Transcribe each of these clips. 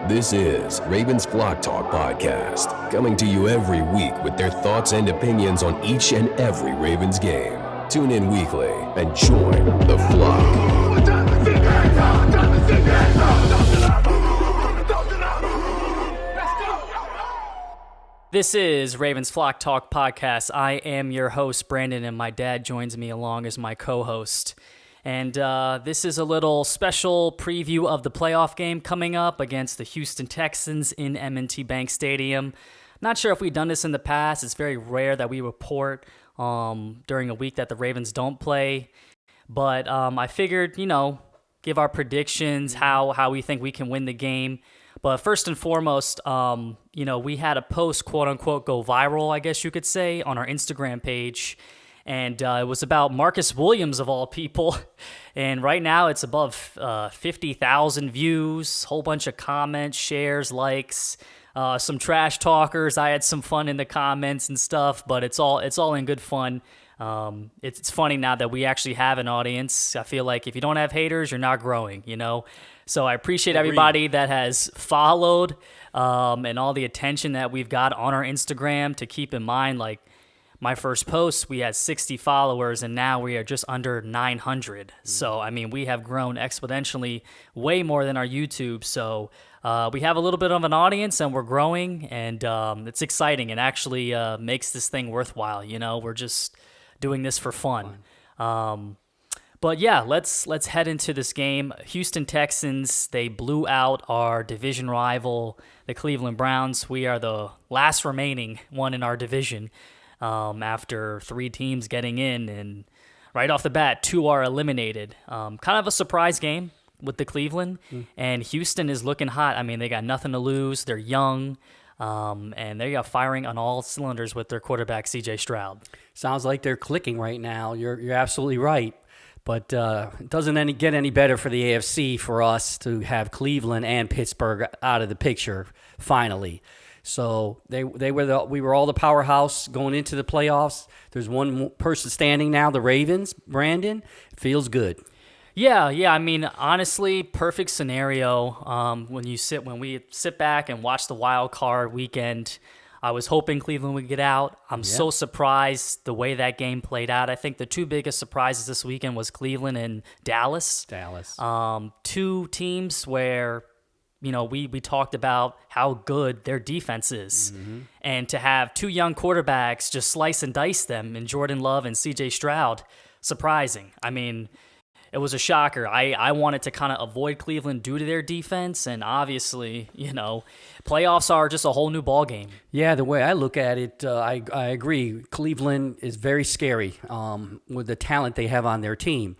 This is Ravens Flock Talk Podcast, coming to you every week with their thoughts and opinions on each and every Ravens game. Tune in weekly and join the flock. This is Ravens Flock Talk Podcast. I am your host, Brandon, and my dad joins me along as my co-host. And this is a little special preview of the playoff game coming up against the Houston Texans in M&T Bank Stadium. Not sure if we've done this in the past. It's very rare that we report during a week that the Ravens don't play. But I figured, give our predictions, how we think we can win the game. But first and foremost, we had a post, quote-unquote, go viral, I guess you could say, on our Instagram page. And it was about Marcus Williams, of all people. And right now it's above 50,000 views, whole bunch of comments, shares, likes, some trash talkers. I had some fun in the comments and stuff, but it's all in good fun. It's funny now that we actually have an audience. I feel like if you don't have haters, you're not growing, So I appreciate everybody that has followed and all the attention that we've got on our Instagram. To keep in mind, like my first post, we had 60 followers, and now we are just under 900. So, we have grown exponentially way more than our YouTube. So we have a little bit of an audience, and we're growing, and it's exciting and actually makes this thing worthwhile. We're just doing this for fun. But yeah, let's head into this game. Houston Texans, they blew out our division rival, the Cleveland Browns. We are the last remaining one in our division after three teams getting in, and right off the bat, two are eliminated. Kind of a surprise game with the Cleveland, and Houston is looking hot. They got nothing to lose. They're young. And they are firing on all cylinders with their quarterback, CJ Stroud. Sounds like they're clicking right now. You're absolutely right. But it doesn't get any better for the AFC for us to have Cleveland and Pittsburgh out of the picture finally. So we were all the powerhouse going into the playoffs. There's one person standing now, the Ravens. Brandon, it feels good. Yeah. Honestly, perfect scenario. When we sit back and watch the wild card weekend, I was hoping Cleveland would get out. I'm so surprised the way that game played out. I think the two biggest surprises this weekend was Cleveland and Dallas. Two teams where, we talked about how good their defense is. And to have two young quarterbacks just slice and dice them in Jordan Love and CJ Stroud, surprising. It was a shocker. I wanted to kind of avoid Cleveland due to their defense, and obviously, playoffs are just a whole new ball game. Yeah, the way I look at it, I agree. Cleveland is very scary with the talent they have on their team.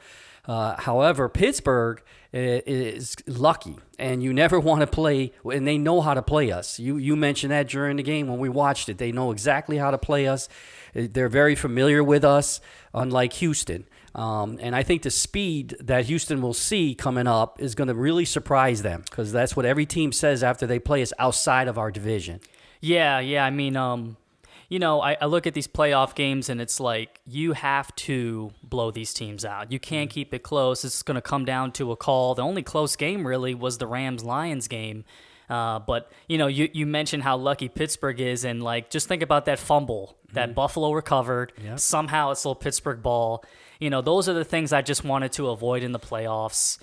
However, Pittsburgh is lucky, and you never want to play, and they know how to play us. You mentioned that during the game when we watched it. They know exactly how to play us. They're very familiar with us, unlike Houston. And I think the speed that Houston will see coming up is going to really surprise them, because that's what every team says after they play us outside of our division. Yeah. I look at these playoff games, and it's like you have to blow these teams out. You can't keep it close. It's going to come down to a call. The only close game really was the Rams-Lions game. But, you mentioned how lucky Pittsburgh is, and, just think about that fumble that Buffalo recovered. Yep. Somehow it's still Pittsburgh ball. Those are the things I just wanted to avoid in the playoffs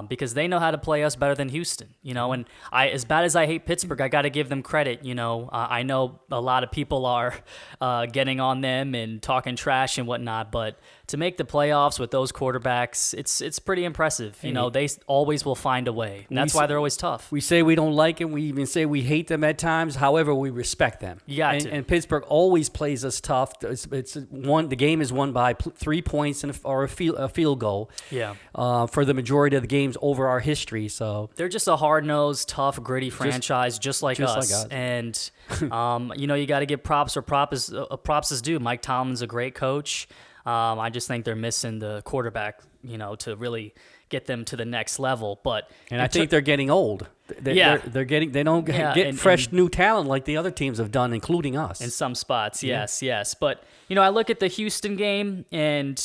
because they know how to play us better than Houston, and as bad as I hate Pittsburgh, I got to give them credit. I know a lot of people are getting on them and talking trash and whatnot, but to make the playoffs with those quarterbacks, it's pretty impressive. They always will find a way. And that's why they're always tough. We say we don't like them. We even say we hate them at times. However, we respect them. You got to. And Pittsburgh always plays us tough. The game is won by 3 points or a field goal. Yeah. For the majority of the games over our history. So they're just a hard-nosed, tough, gritty franchise, just like us. And you got to give props where props is due. Mike Tomlin's a great coach. I just think they're missing the quarterback, to really get them to the next level. And I think they're getting old. They don't get fresh new talent like the other teams have done, including us. In some spots, yes. But, I look at the Houston game and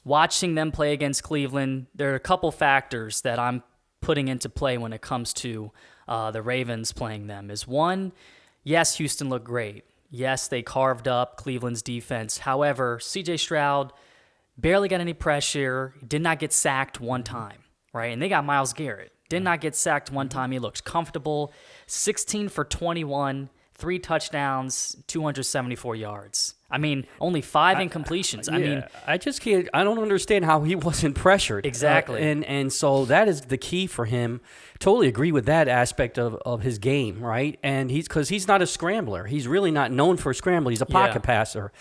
watching them play against Cleveland, there are a couple factors that I'm putting into play when it comes to the Ravens playing them is one, yes, Houston looked great. Yes, they carved up Cleveland's defense. However, C.J. Stroud barely got any pressure, did not get sacked one time, right? And they got Myles Garrett. Did not get sacked one time. He looked comfortable. 16 for 21, 3 touchdowns, 274 yards. I mean, only 5 incompletions. I just can't. I don't understand how he wasn't pressured. Exactly. And so that is the key for him. Totally agree with that aspect of his game, right? And because he's not a scrambler. He's really not known for a scramble. He's a pocket passer.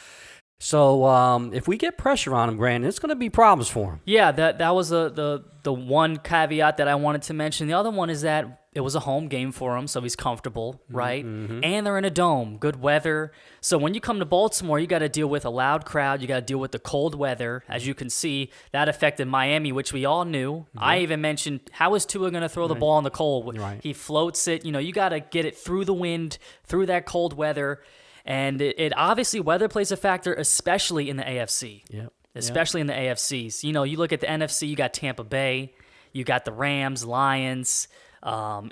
So if we get pressure on him, Brandon, it's going to be problems for him. Yeah, that was the one caveat that I wanted to mention. The other one is that it was a home game for him, so he's comfortable, right? Mm-hmm. And they're in a dome, good weather. So when you come to Baltimore, you got to deal with a loud crowd. You got to deal with the cold weather. As you can see, that affected Miami, which we all knew. Mm-hmm. I even mentioned, how is Tua going to throw the ball in the cold? Right. He floats it. You got to get it through the wind, through that cold weather. And it obviously, weather plays a factor, especially in the AFC. Yep. Especially in the AFCs. You look at the NFC, you got Tampa Bay, you got the Rams, Lions,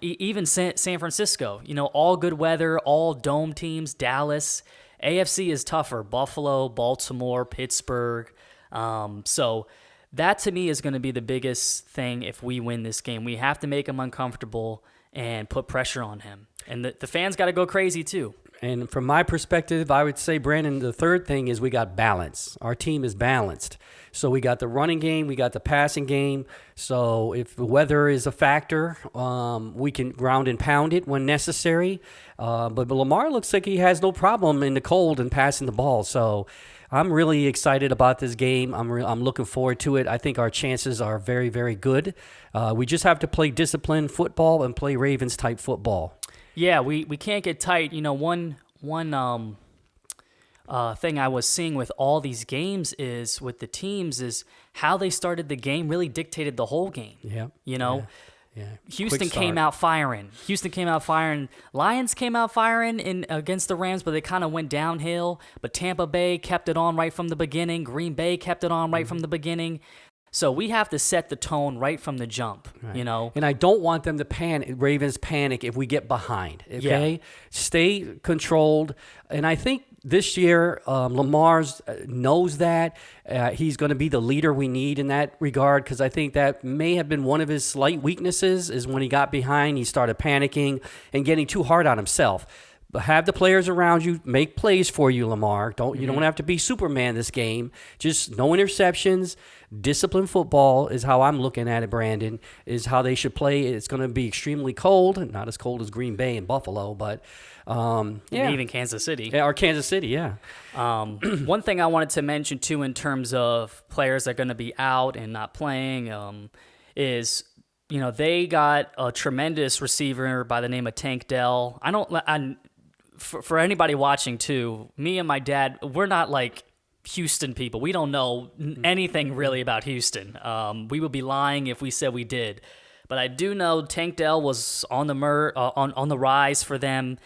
even San Francisco. All good weather, all dome teams, Dallas. AFC is tougher. Buffalo, Baltimore, Pittsburgh. So that, to me, is going to be the biggest thing if we win this game. We have to make him uncomfortable and put pressure on him. And the fans got to go crazy, too. And from my perspective, I would say, Brandon, the third thing is we got balance. Our team is balanced. So we got the running game, we got the passing game. So if the weather is a factor, we can ground and pound it when necessary. But Lamar looks like he has no problem in the cold and passing the ball. So I'm really excited about this game. I'm looking forward to it. I think our chances are very, very good. We just have to play disciplined football and play Ravens-type football. Yeah, we can't get tight. One thing I was seeing with all these games is with the teams is how they started the game really dictated the whole game. Yeah. Yeah. Houston came out firing. Lions came out firing against the Rams, but they kind of went downhill. But Tampa Bay kept it on right from the beginning. Green Bay kept it on right from the beginning. So we have to set the tone right from the jump, right. And I don't want them to panic, Ravens panic if we get behind, okay? Yeah. Stay controlled. And I think this year, Lamar knows that. He's going to be the leader we need in that regard, because I think that may have been one of his slight weaknesses is when he got behind, he started panicking and getting too hard on himself. But have the players around you make plays for you, Lamar. You don't have to be Superman this game. Just no interceptions. Disciplined football is how I'm looking at it, Brandon, is how they should play. It's going to be extremely cold, not as cold as Green Bay and Buffalo, but even Kansas City. Yeah, or Kansas City, yeah. One thing I wanted to mention, too, in terms of players that are going to be out and not playing is – they got a tremendous receiver by the name of Tank Dell. For anybody watching too, me and my dad, we're not like Houston people. We don't know anything really about Houston. We would be lying if we said we did. But I do know Tank Dell was on the rise for them.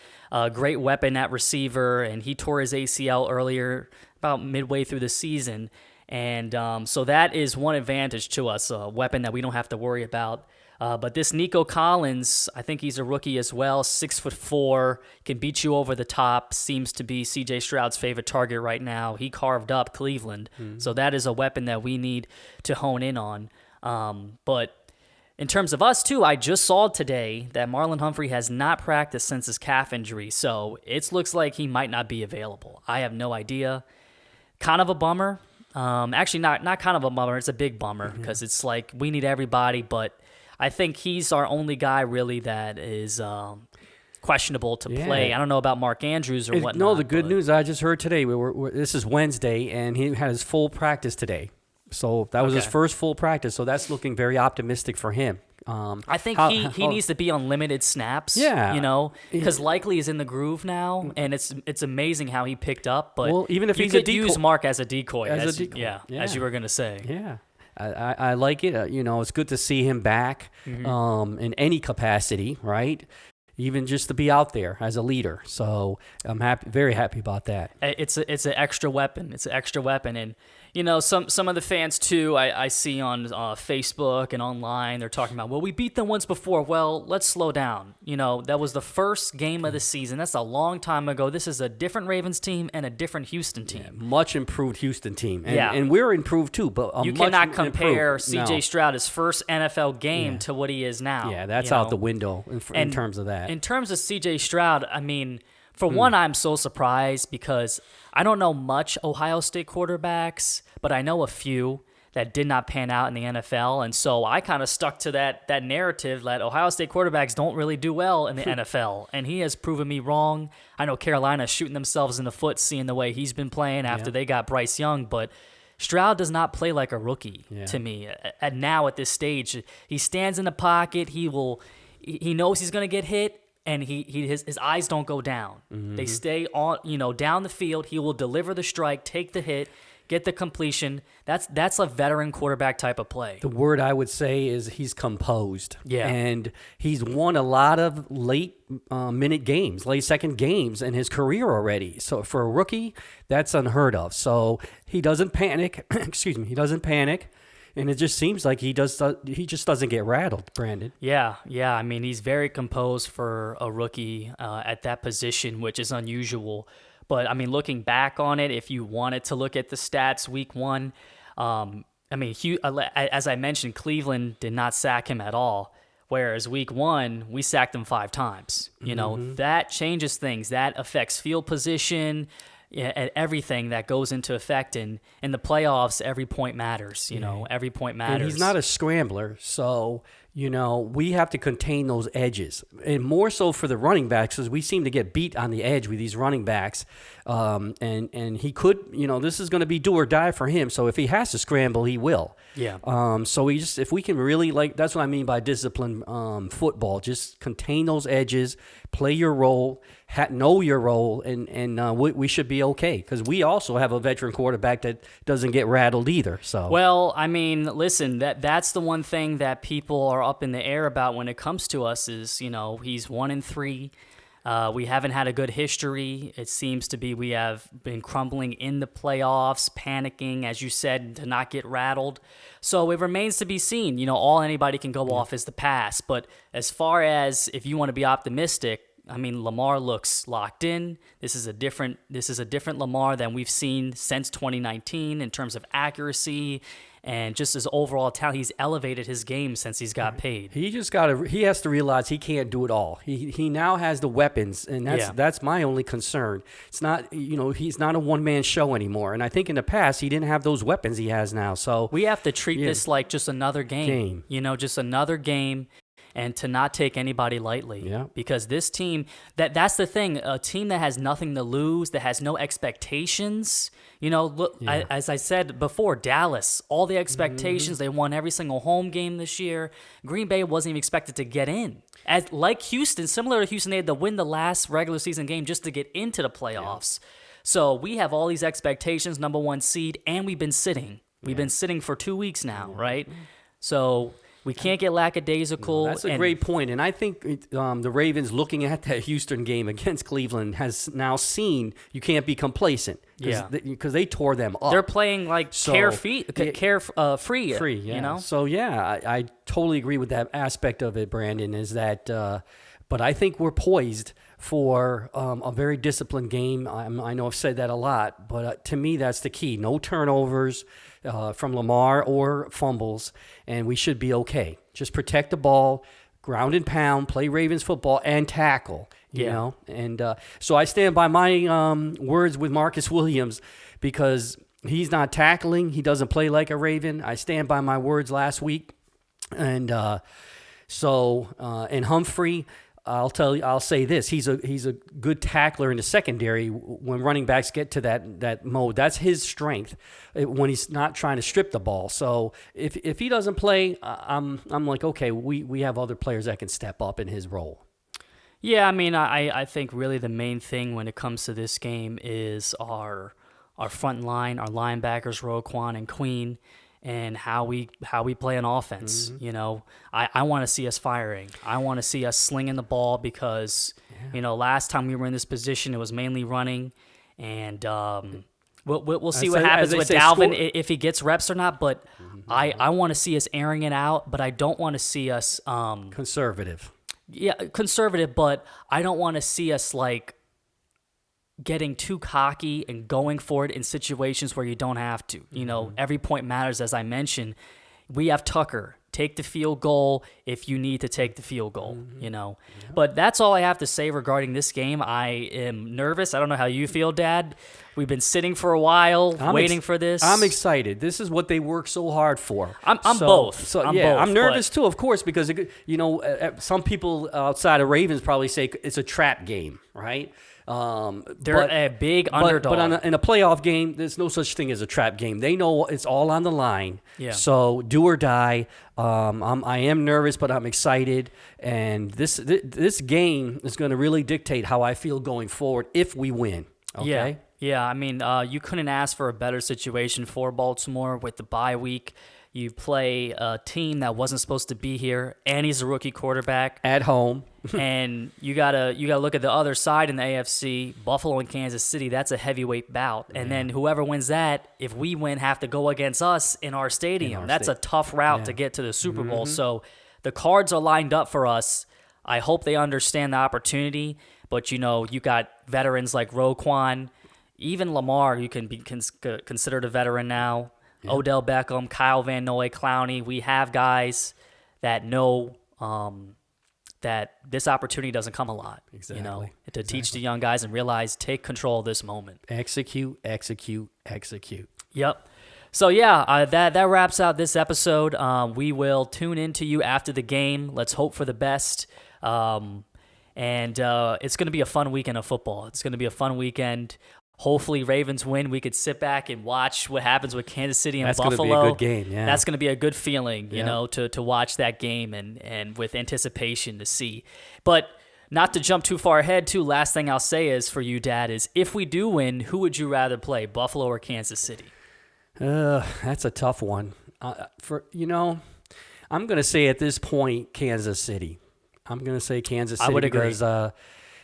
Great weapon at receiver, and he tore his ACL earlier, about midway through the season. And so that is one advantage to us, a weapon that we don't have to worry about. But this Nico Collins, I think he's a rookie as well, 6'4", can beat you over the top, seems to be C.J. Stroud's favorite target right now. He carved up Cleveland, so that is a weapon that we need to hone in on. But in terms of us, too, I just saw today that Marlon Humphrey has not practiced since his calf injury, so it looks like he might not be available. I have no idea. Kind of a bummer. Actually, not kind of a bummer. It's a big bummer because it's like we need everybody, but I think he's our only guy really that is questionable to play. I don't know about Mark Andrews or whatnot. No, the good news I just heard today, this is Wednesday, and he had his full practice today. So that was his first full practice, so that's looking very optimistic for him. I think he needs to be on limited snaps. Because likely is in the groove now, and it's amazing how he picked up. But even if you he's could use Mark as a decoy, as you were gonna say. Yeah. I like it. It's good to see him back in any capacity, right? Even just to be out there as a leader. So I'm very happy about that. It's an extra weapon. And some of the fans too, I see on Facebook and online, they're talking about, well, we beat them once before. Well, let's slow down. That was the first game of the season. That's a long time ago. This is a different Ravens team and a different Houston team. Yeah, much improved Houston team. And we're improved too, but you cannot compare improved. C.J. Stroud, his first NFL game, to what he is now. Yeah, that's out the window in terms of that. In terms of C.J. Stroud, I mean, for one, I'm so surprised because I don't know much Ohio State quarterbacks, but I know a few that did not pan out in the NFL. And so I kind of stuck to that narrative that Ohio State quarterbacks don't really do well in the NFL. And he has proven me wrong. I know Carolina's shooting themselves in the foot seeing the way he's been playing after they got Bryce Young, but Stroud does not play like a rookie to me. Now at this stage, he stands in the pocket. He knows he's going to get hit. And his eyes don't go down. They stay on, down the field. He will deliver the strike, take the hit, get the completion. That's a veteran quarterback type of play. The word I would say is he's composed. Yeah. And he's won a lot of late second games in his career already. So for a rookie, that's unheard of. So he doesn't panic. Excuse me. He doesn't panic. And it just seems like he just doesn't get rattled, Brandon. Yeah. I mean, he's very composed for a rookie at that position, which is unusual. But, I mean, looking back on it, if you wanted to look at the stats week one, as I mentioned, Cleveland did not sack him at all. Whereas week one, we sacked him 5 times. That changes things. That affects field position. And everything that goes into effect in the playoffs, every point matters. Every point matters. And he's not a scrambler, so we have to contain those edges, and more so for the running backs because we seem to get beat on the edge with these running backs. And he could, this is going to be do or die for him. So if he has to scramble, he will. Yeah. So if we can really that's what I mean by disciplined football. Just contain those edges, play your role, know your role, and we should be okay because we also have a veteran quarterback that doesn't get rattled either. So well, I mean, listen, that's the one thing that people are up in the air about when it comes to us is he's 1-3. We haven't had a good history. It seems to be we have been crumbling in the playoffs, panicking, as you said, to not get rattled. So it remains to be seen. All anybody can go off is the past. But as far as if you want to be optimistic, I mean, Lamar looks locked in. This is a different Lamar than we've seen since 2019 in terms of accuracy and just his overall talent. He's elevated his game since he's got paid. He has to realize he can't do it all. He now has the weapons, and that's my only concern. It's not, he's not a one-man show anymore. And I think in the past he didn't have those weapons he has now. So we have to treat this like just another game. Just another game. And to not take anybody lightly. Yeah. Because this team, that's the thing, a team that has nothing to lose, that has no expectations. As I said before, Dallas, all the expectations, they won every single home game this year. Green Bay wasn't even expected to get in. Like Houston, similar to Houston, they had to win the last regular season game just to get into the playoffs. Yeah. So we have all these expectations, number 1 seed, and we've been sitting. We've been sitting for 2 weeks now, right? So we can't get lackadaisical. That's a great point. And I think the Ravens, looking at that Houston game against Cleveland, has now seen you can't be complacent. Because they tore them up. They're playing carefree. So, I totally agree with that aspect of it, Brandon, is that but I think we're poised for a very disciplined game. I know I've said that a lot, but to me, that's the key. No turnovers from Lamar or fumbles, and we should be okay. Just protect the ball, ground and pound, play Ravens football, and tackle, you know. And so I stand by my words with Marcus Williams because he's not tackling. He doesn't play like a Raven. I stand by my words last week. And and Humphrey, I'll say this: he's a good tackler in the secondary when running backs get to that mode. That's his strength when he's not trying to strip the ball. So if he doesn't play, I'm like, okay, we have other players that can step up in his role. Yeah, I mean, I think really the main thing when it comes to this game is our front line, our linebackers, Roquan and Queen, and how we play an offense. Mm-hmm. You know, I want to see us firing. I want to see us slinging the ball because, you know, last time we were in this position, it was mainly running, and We'll see what happens with Dalvin if he gets reps or not. But I want to see us airing it out, but I don't want to see us conservative. Yeah, conservative, but I don't want to see us like getting too cocky and going for it in situations where you don't have to. You know, every point matters, as I mentioned. We have Tucker. Take the field goal if you need to take the field goal, you know. Yeah. But that's all I have to say regarding this game. I am nervous. I don't know how you feel, Dad. We've been sitting for a while waiting for this. I'm excited. This is what they work so hard for. I'm both. I'm nervous too, of course, because, you know, some people outside of Ravens probably say it's a trap game, right? They're a big underdog. But in a playoff game, there's no such thing as a trap game. They know it's all on the line. Yeah. So do or die. I am nervous, but I'm excited. And this game is going to really dictate how I feel going forward if we win. Okay? Yeah. I mean, you couldn't ask for a better situation for Baltimore with the bye week. You play a team that wasn't supposed to be here, and he's a rookie quarterback at home. And you gotta look at the other side in the AFC, Buffalo and Kansas City. That's a heavyweight bout, and then whoever wins that, if we win, have to go against us in our stadium. That's a tough route to get to the Super Bowl. So the cards are lined up for us. I hope they understand the opportunity. But you know, you got veterans like Roquan, even Lamar. You can be considered a veteran now. Yeah. Odell Beckham, Kyle Van Noy, Clowney. We have guys that know that this opportunity doesn't come a lot. Exactly. You know, to teach the young guys and realize, take control of this moment. Execute. Yep. So yeah, that wraps out this episode. We will tune in to you after the game. Let's hope for the best. And it's going to be a fun weekend of football. It's going to be a fun weekend. Hopefully Ravens win. We could sit back and watch what happens with Kansas City and Buffalo. That's going to be a good game, yeah. That's going to be a good feeling, you know, to watch that game and with anticipation to see. But not to jump too far ahead, too, last thing I'll say is for you, Dad, is if we do win, who would you rather play, Buffalo or Kansas City? That's a tough one. I'm going to say at this point, Kansas City. I'm going to say Kansas City. I would agree. Because,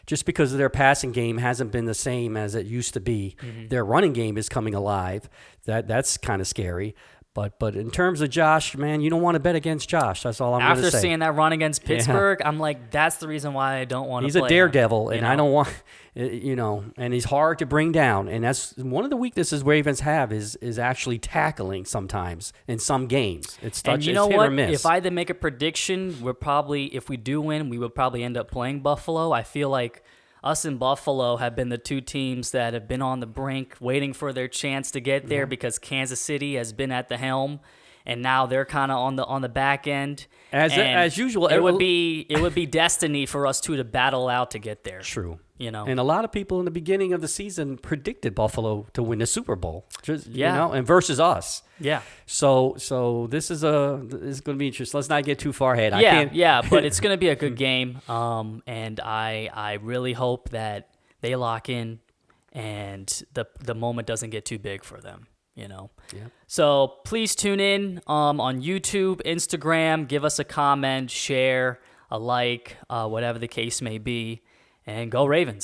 just because their passing game hasn't been the same as it used to be. Their running game is coming alive. That's kind of scary. But in terms of Josh, man, you don't want to bet against Josh. That's all I'm going to say. After seeing that run against Pittsburgh, I'm like, that's the reason why I don't want to play him. He's a daredevil, and I don't want, and he's hard to bring down. And that's one of the weaknesses Ravens have is actually tackling sometimes in some games. It's hit or miss. If I had to make a prediction, if we do win, we would probably end up playing Buffalo. I feel like us and Buffalo have been the two teams that have been on the brink waiting for their chance to get there because Kansas City has been at the helm, and now they're kind of on the back end. As usual, it would be destiny for us two to battle out to get there. True. You know, and a lot of people in the beginning of the season predicted Buffalo to win the Super Bowl. And versus us. Yeah. So this is going to be interesting. Let's not get too far ahead. But it's going to be a good game. And I really hope that they lock in and the moment doesn't get too big for them. You know. Yeah. So please tune in on YouTube, Instagram. Give us a comment, share, a like, whatever the case may be. And go Ravens.